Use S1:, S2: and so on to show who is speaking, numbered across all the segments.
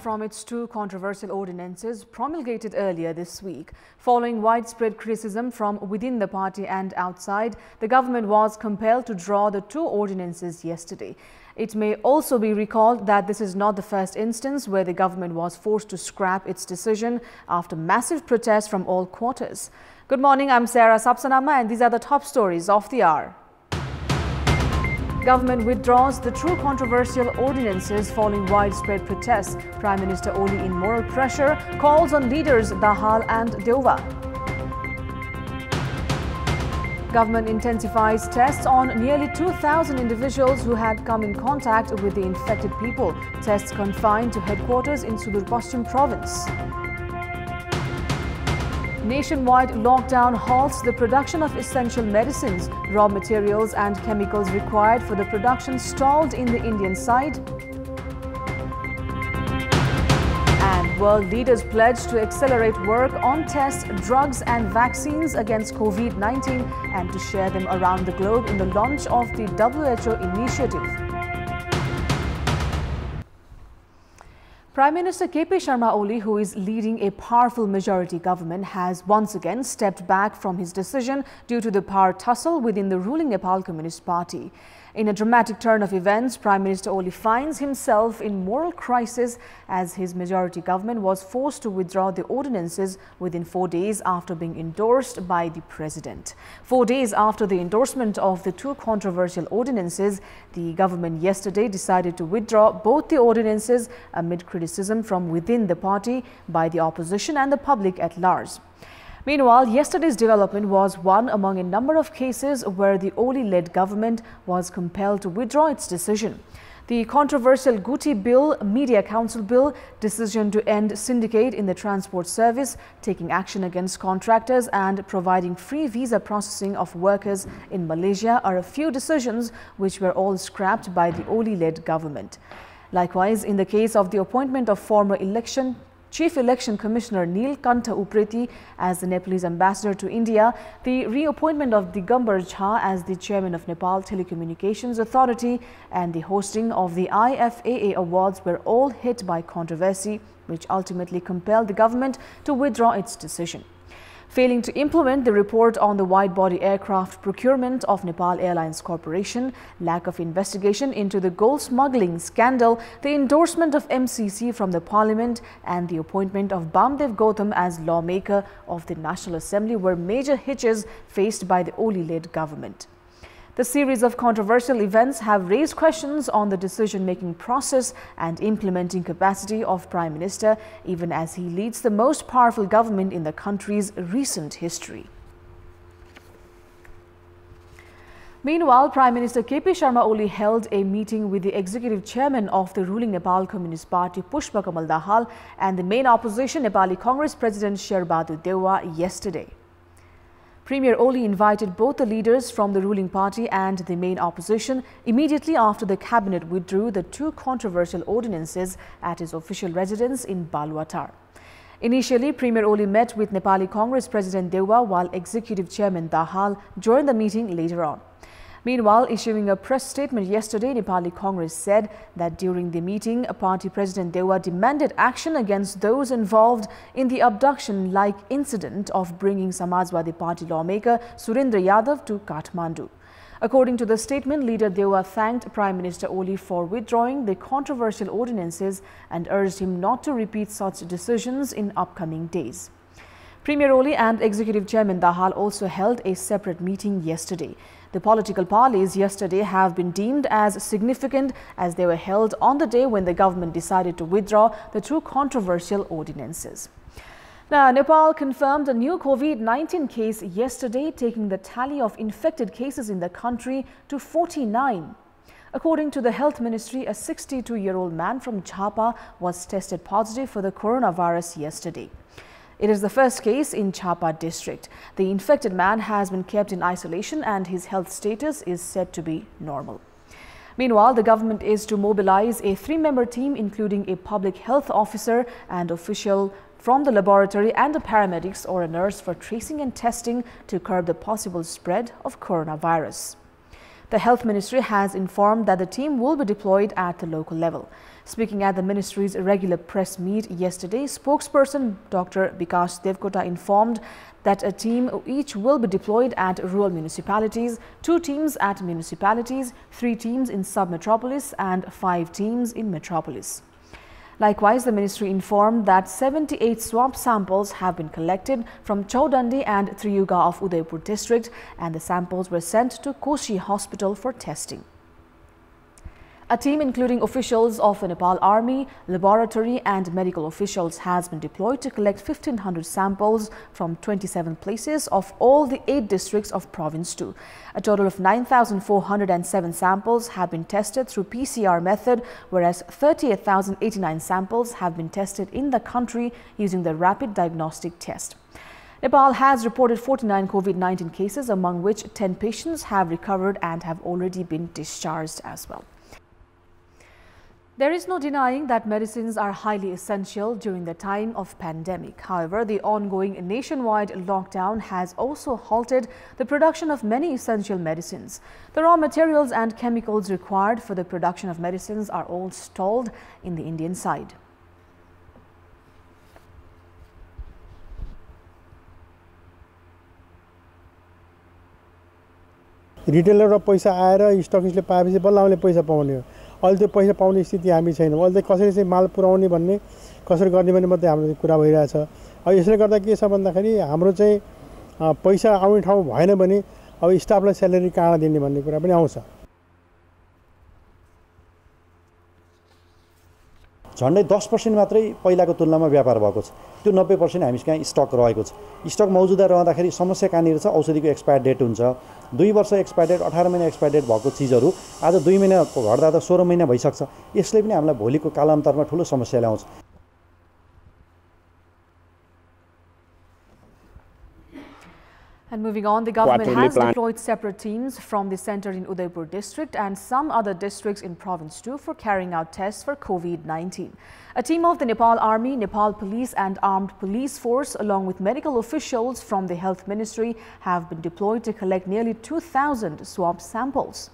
S1: from its two controversial ordinances promulgated earlier this week. Following widespread criticism from within the party and outside, the government was compelled to draw the two ordinances yesterday. It may also be recalled that this is not the first instance where the government was forced to scrap its decision after massive protests from all quarters. Good morning, I'm Sarah Sapsanama and these are the top stories of the hour. Government withdraws the two controversial ordinances following widespread protests. Prime Minister Oli, in moral pressure, calls on leaders Dahal and Deowa. Government intensifies tests on nearly 2,000 individuals who had come in contact with the infected people. Tests confined to headquarters in Sudur Paschim province. Nationwide lockdown halts the production of essential medicines. Raw materials and chemicals required for the production stalled in the Indian side. And world leaders pledge to accelerate work on tests, drugs and vaccines against Covid-19 and to share them around the globe in the launch of the WHO initiative. Prime Minister KP Sharma Oli, who is leading a powerful majority government, has once again stepped back from his decision due to the power tussle within the ruling Nepal Communist Party. In a dramatic turn of events, Prime Minister Oli finds himself in moral crisis as his majority government was forced to withdraw the ordinances within 4 days after being endorsed by the President. 4 days after the endorsement of the two controversial ordinances, the government yesterday decided to withdraw both the ordinances amid criticism from within the party by the opposition and the public at large. Meanwhile, yesterday's development was one among a number of cases where the Oli-led government was compelled to withdraw its decision. The controversial Guti Bill, Media Council Bill, decision to end syndicate in the transport service, taking action against contractors and providing free visa processing of workers in Malaysia are a few decisions which were all scrapped by the Oli-led government. Likewise, in the case of the appointment of former Chief Election Commissioner Neelkantha Upreti as the Nepalese ambassador to India, the reappointment of Digambar Jha as the chairman of Nepal Telecommunications Authority and the hosting of the IFAA Awards were all hit by controversy, which ultimately compelled the government to withdraw its decision. Failing to implement the report on the wide-body aircraft procurement of Nepal Airlines Corporation, lack of investigation into the gold smuggling scandal, the endorsement of MCC from the Parliament and the appointment of Bamdev Gautam as lawmaker of the National Assembly were major hitches faced by the Oli-led government. The series of controversial events have raised questions on the decision-making process and implementing capacity of Prime Minister, even as he leads the most powerful government in the country's recent history. Meanwhile, Prime Minister KP Sharma Oli held a meeting with the executive chairman of the ruling Nepal Communist Party, Pushpa Kamal Dahal, and the main opposition, Nepali Congress President Sharma Deowa, yesterday. Premier Oli invited both the leaders from the ruling party and the main opposition immediately after the cabinet withdrew the two controversial ordinances at his official residence in Baluatar. Initially, Premier Oli met with Nepali Congress President Deowa while Executive Chairman Dahal joined the meeting later on. Meanwhile, issuing a press statement yesterday, Nepali Congress said that during the meeting, Party President Deowa demanded action against those involved in the abduction-like incident of bringing Samajwadi Party lawmaker Surendra Yadav to Kathmandu. According to the statement, leader Deowa thanked Prime Minister Oli for withdrawing the controversial ordinances and urged him not to repeat such decisions in upcoming days. Premier Oli and Executive Chairman Dahal also held a separate meeting yesterday. The political parleys yesterday have been deemed as significant as they were held on the day when the government decided to withdraw the two controversial ordinances. Now, Nepal confirmed a new Covid-19 case yesterday, taking the tally of infected cases in the country to 49. According to the Health Ministry, a 62-year-old man from Chapa was tested positive for the coronavirus yesterday. It is the first case in Chapa district. The infected man has been kept in isolation and his health status is said to be normal. Meanwhile, the government is to mobilize a 3-member team including a public health officer and official from the laboratory and the paramedics or a nurse for tracing and testing to curb the possible spread of coronavirus. The Health Ministry has informed that the team will be deployed at the local level. Speaking at the ministry's regular press meet yesterday, spokesperson Dr. Vikas Devkota informed that a team each will be deployed at rural municipalities, 2 teams at municipalities, 3 teams in sub-metropolis and 5 teams in metropolis. Likewise, the ministry informed that 78 swab samples have been collected from Chaudandi and Triyuga of Udaipur district, and the samples were sent to Koshi Hospital for testing. A team including officials of the Nepal Army, laboratory and medical officials has been deployed to collect 1,500 samples from 27 places of all the 8 districts of Province 2. A total of 9,407 samples have been tested through PCR method, whereas 38,089 samples have been tested in the country using the rapid diagnostic test. Nepal has reported 49 COVID-19 cases, among which 10 patients have recovered and have already been discharged as well. There is no denying that medicines are highly essential during the time of pandemic. However, the ongoing nationwide lockdown has also halted the production of many essential medicines. The raw materials and chemicals required for the production of medicines are all stalled in the Indian side.
S2: Retailer र पैसा आएर स्टकिस्टले पाएपछि बल्ल आउने पैसा पाउने हो। अहिले त्यो पैसा पाउने स्थिति हामी छैनौँ। अहिले कसरी चाहिँ माल पुर्याउने भन्ने कसरी गर्ने भन्ने मात्रै हाम्रो कुरा भइरहेछ। अब यसले गर्दा के छ भन्दाखेरि हाम्रो चाहिँ पैसा आउने ठाउँ भएन भने अब स्टाफलाई स्यालेरी कहाँ दिने भन्ने कुरा पनि आउँछ।
S3: झन्डै 10% मात्रै पहिलाको तुलनामा व्यापार भएको छ। त्यो 90% हामीसँग स्टक रहेको छ। स्टक मौजुदा रहँदाखेरि समस्या कहाँनिर छ, औषधिको एक्सपायर डेट हुन्छ। 2 वर्ष एक्सपायर डेट, 18 महिना एक्सपायर डेट भएको चिजहरू आज 2 महिना घट्दा त 16 महिना भइसक्छ। यसले पनि हामीलाई भोलिको कालान्तरमा ठुलो समस्या ल्याउँछ।
S1: And moving on, the government has deployed separate teams from the center in Udaipur district and some other districts in Province 2 for carrying out tests for COVID-19. A team of the Nepal Army, Nepal Police and Armed Police Force along with medical officials from the Health Ministry have been deployed to collect nearly 2,000 swab samples.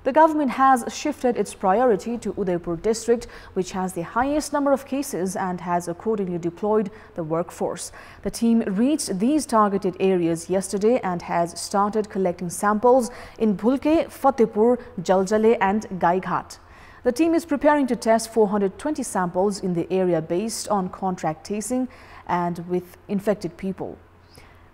S1: The government has shifted its priority to Udaipur district, which has the highest number of cases and has accordingly deployed the workforce. The team reached these targeted areas yesterday and has started collecting samples in Bhulke, Fatehpur, Jaljale and Gaighat. The team is preparing to test 420 samples in the area based on contract tracing and with infected people.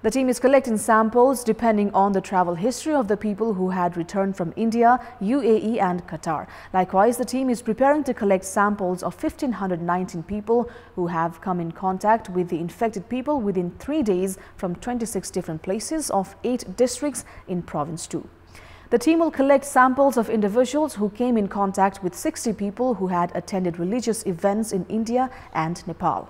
S1: The team is collecting samples depending on the travel history of the people who had returned from India, UAE and Qatar. Likewise, the team is preparing to collect samples of 1,519 people who have come in contact with the infected people within 3 days from 26 different places of 8 districts in Province 2. The team will collect samples of individuals who came in contact with 60 people who had attended religious events in India and Nepal.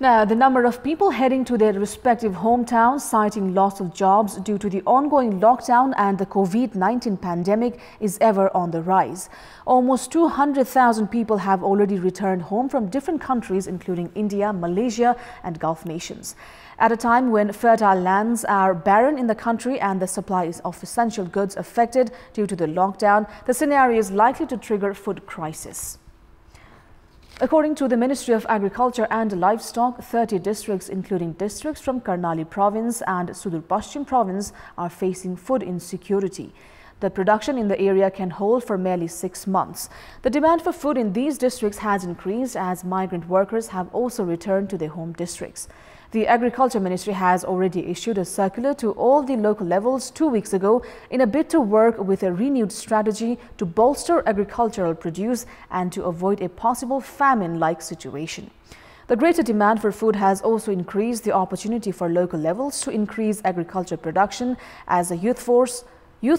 S1: Now, the number of people heading to their respective hometowns citing loss of jobs due to the ongoing lockdown and the COVID-19 pandemic is ever on the rise. Almost 200,000 people have already returned home from different countries, including India, Malaysia and Gulf nations. At a time when fertile lands are barren in the country and the supply of essential goods affected due to the lockdown, the scenario is likely to trigger food crisis. According to the Ministry of Agriculture and Livestock, 30 districts, including districts from Karnali Province and Sudur Paschim Province, are facing food insecurity. The production in the area can hold for merely 6 months. The demand for food in these districts has increased as migrant workers have also returned to their home districts. The Agriculture Ministry has already issued a circular to all the local levels 2 weeks ago in a bid to work with a renewed strategy to bolster agricultural produce and to avoid a possible famine-like situation. The greater demand for food has also increased the opportunity for local levels to increase agriculture production as a youth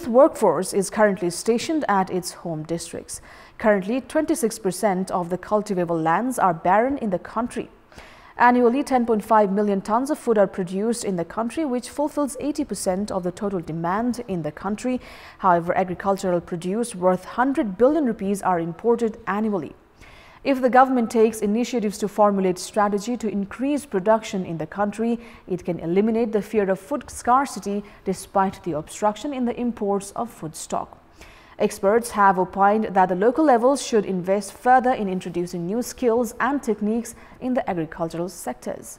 S1: workforce is currently stationed at its home districts. Currently, 26% of the cultivable lands are barren in the country. Annually, 10.5 million tons of food are produced in the country, which fulfills 80% of the total demand in the country. However, agricultural produce worth 100 billion rupees are imported annually. If the government takes initiatives to formulate strategy to increase production in the country, it can eliminate the fear of food scarcity despite the obstruction in the imports of food stock. Experts have opined that the local levels should invest further in introducing new skills and techniques in the agricultural sectors.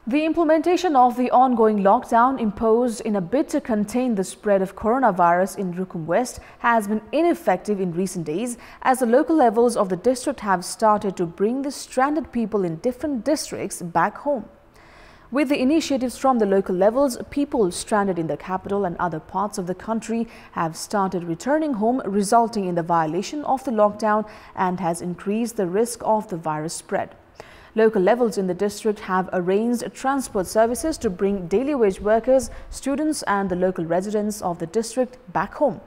S1: The implementation of the ongoing lockdown imposed in a bid to contain the spread of coronavirus in Rukum West has been ineffective in recent days, as the local levels of the district have started to bring the stranded people in different districts back home. With the initiatives from the local levels, people stranded in the capital and other parts of the country have started returning home, resulting in the violation of the lockdown and has increased the risk of the virus spread. Local levels in the district have arranged transport services to bring daily wage workers, students and the local residents of the district back home.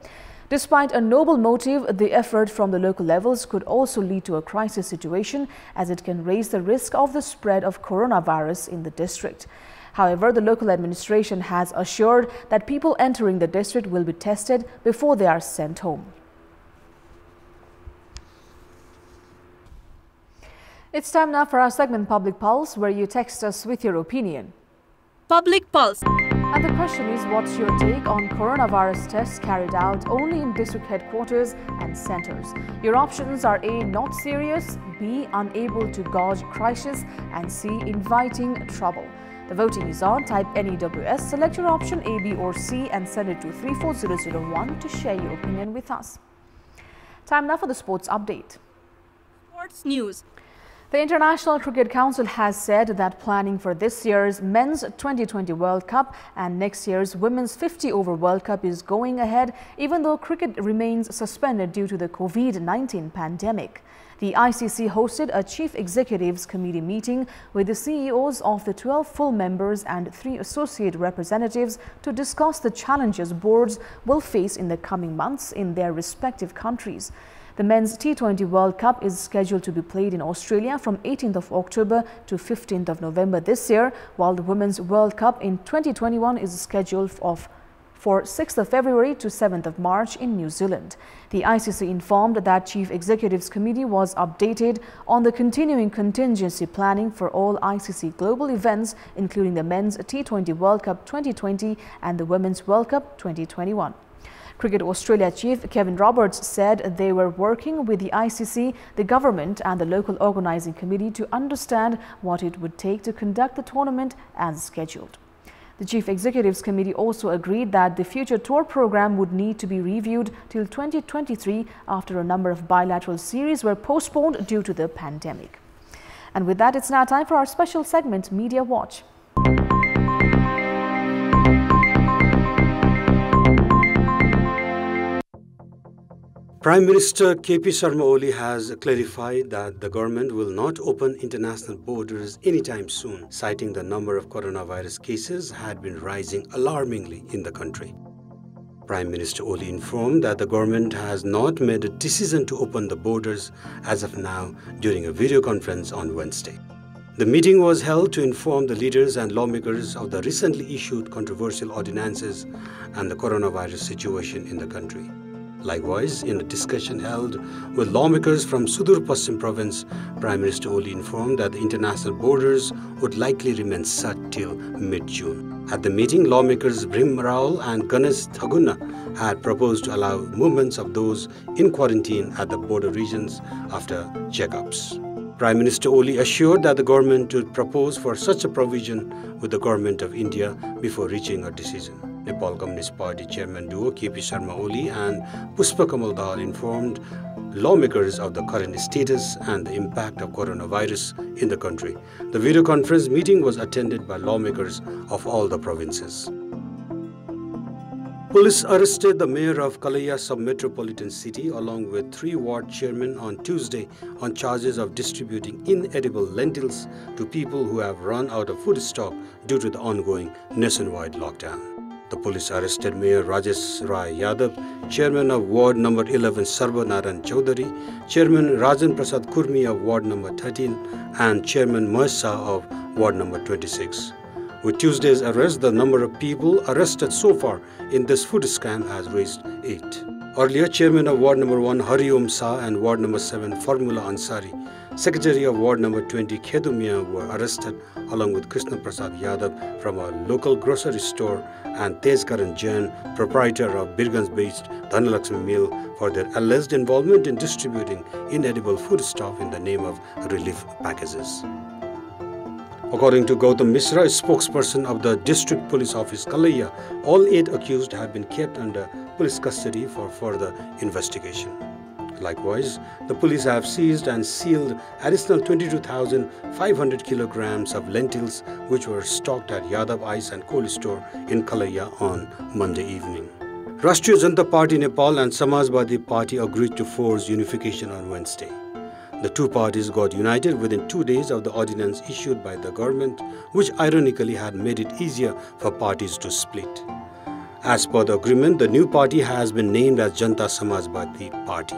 S1: Despite a noble motive, the effort from the local levels could also lead to a crisis situation, as it can raise the risk of the spread of coronavirus in the district. However, the local administration has assured that people entering the district will be tested before they are sent home. It's time now for our segment Public Pulse, where you text us with your opinion.
S4: Public Pulse.
S1: And the question is, what's your take on coronavirus tests carried out only in district headquarters and centers? Your options are A, not serious, B, unable to gauge crisis, and C, inviting trouble. The voting is on. Type NEWS, select your option A, B or C and send it to 34001 to share your opinion with us. Time now for the sports update.
S4: Sports news.
S1: The International Cricket Council has said that planning for this year's Men's 2020 World Cup and next year's Women's 50-over World Cup is going ahead, even though cricket remains suspended due to the Covid-19 pandemic. The ICC hosted a Chief Executives Committee meeting with the CEOs of the 12 full members and 3 associate representatives to discuss the challenges boards will face in the coming months in their respective countries. The Men's T20 World Cup is scheduled to be played in Australia from 18th of October to 15th of November this year, while the Women's World Cup in 2021 is scheduled for 6th of February to 7th of March in New Zealand. The ICC informed that Chief Executives Committee was updated on the continuing contingency planning for all ICC global events, including the Men's T20 World Cup 2020 and the Women's World Cup 2021. Cricket Australia Chief Kevin Roberts said they were working with the ICC, the government and the local organising committee to understand what it would take to conduct the tournament as scheduled. The Chief Executives Committee also agreed that the future tour program would need to be reviewed till 2023 after a number of bilateral series were postponed due to the pandemic. And with that, it's now time for our special segment, Media Watch.
S5: Prime Minister KP Sharma Oli has clarified that the government will not open international borders anytime soon, citing the number of coronavirus cases had been rising alarmingly in the country. Prime Minister Oli informed that the government has not made a decision to open the borders as of now during a video conference on Wednesday. The meeting was held to inform the leaders and lawmakers of the recently issued controversial ordinances and the coronavirus situation in the country. Likewise, in a discussion held with lawmakers from Sudur Paschim province, Prime Minister Oli informed that the international borders would likely remain shut till mid-June. At the meeting, lawmakers Bhim Rao and Ganesh Thaguna had proposed to allow movements of those in quarantine at the border regions after checkups. Prime Minister Oli assured that the government would propose for such a provision with the Government of India before reaching a decision. Nepal Communist Party Chairman duo KP Sharma Oli and Pushpa Kamal Dal informed lawmakers of the current status and the impact of coronavirus in the country. The video conference meeting was attended by lawmakers of all the provinces. Police arrested the mayor of Kalaya sub-metropolitan city along with 3 ward chairmen on Tuesday on charges of distributing inedible lentils to people who have run out of food stock due to the ongoing nationwide lockdown. The police arrested Mayor Rajesh Rai Yadav, Chairman of Ward number 11 Sarva Naran Chaudhary, Chairman Rajan Prasad Kurmi of Ward number 13 and Chairman Mahsa of Ward number 26. With Tuesday's arrest, the number of people arrested so far in this food scam has reached 8. Earlier, Chairman of Ward Number 1 Hariom Shah and Ward Number 7 Formula Ansari, Secretary of Ward Number 20 Khedu Mia were arrested along with Krishna Prasad Yadav from a local grocery store and Tejkaran Jain, proprietor of Birganj-based Dhanalakshmi Mill, for their alleged involvement in distributing inedible foodstuff in the name of relief packages. According to Gautam Mishra, spokesperson of the District Police Office Kalaiya, all 8 accused have been kept under police custody for further investigation. Likewise, the police have seized and sealed additional 22,500 kilograms of lentils which were stocked at Yadav Ice and Cold Store in Kalaiya on Monday evening. Rashtriya Janata Party Nepal and Samajwadi Party agreed to force unification on Wednesday. The two parties got united within 2 days of the ordinance issued by the government, which ironically had made it easier for parties to split. As per the agreement, the new party has been named as Janta Samajwadi Party.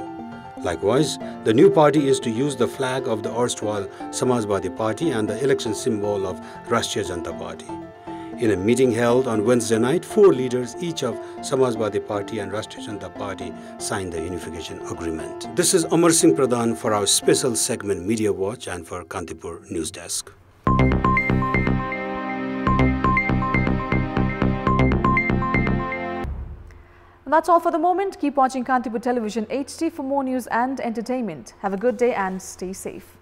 S5: Likewise, the new party is to use the flag of the erstwhile Samajwadi Party and the election symbol of Rashtriya Janata Party. In a meeting held on Wednesday night, 4 leaders, each of Samajwadi Party and Rashtriya Janata Party, signed the unification agreement. This is Amar Singh Pradhan for our special segment Media Watch and for Kantipur News Desk.
S1: That's all for the moment. Keep watching Kantipur Television HD for more news and entertainment. Have a good day and stay safe.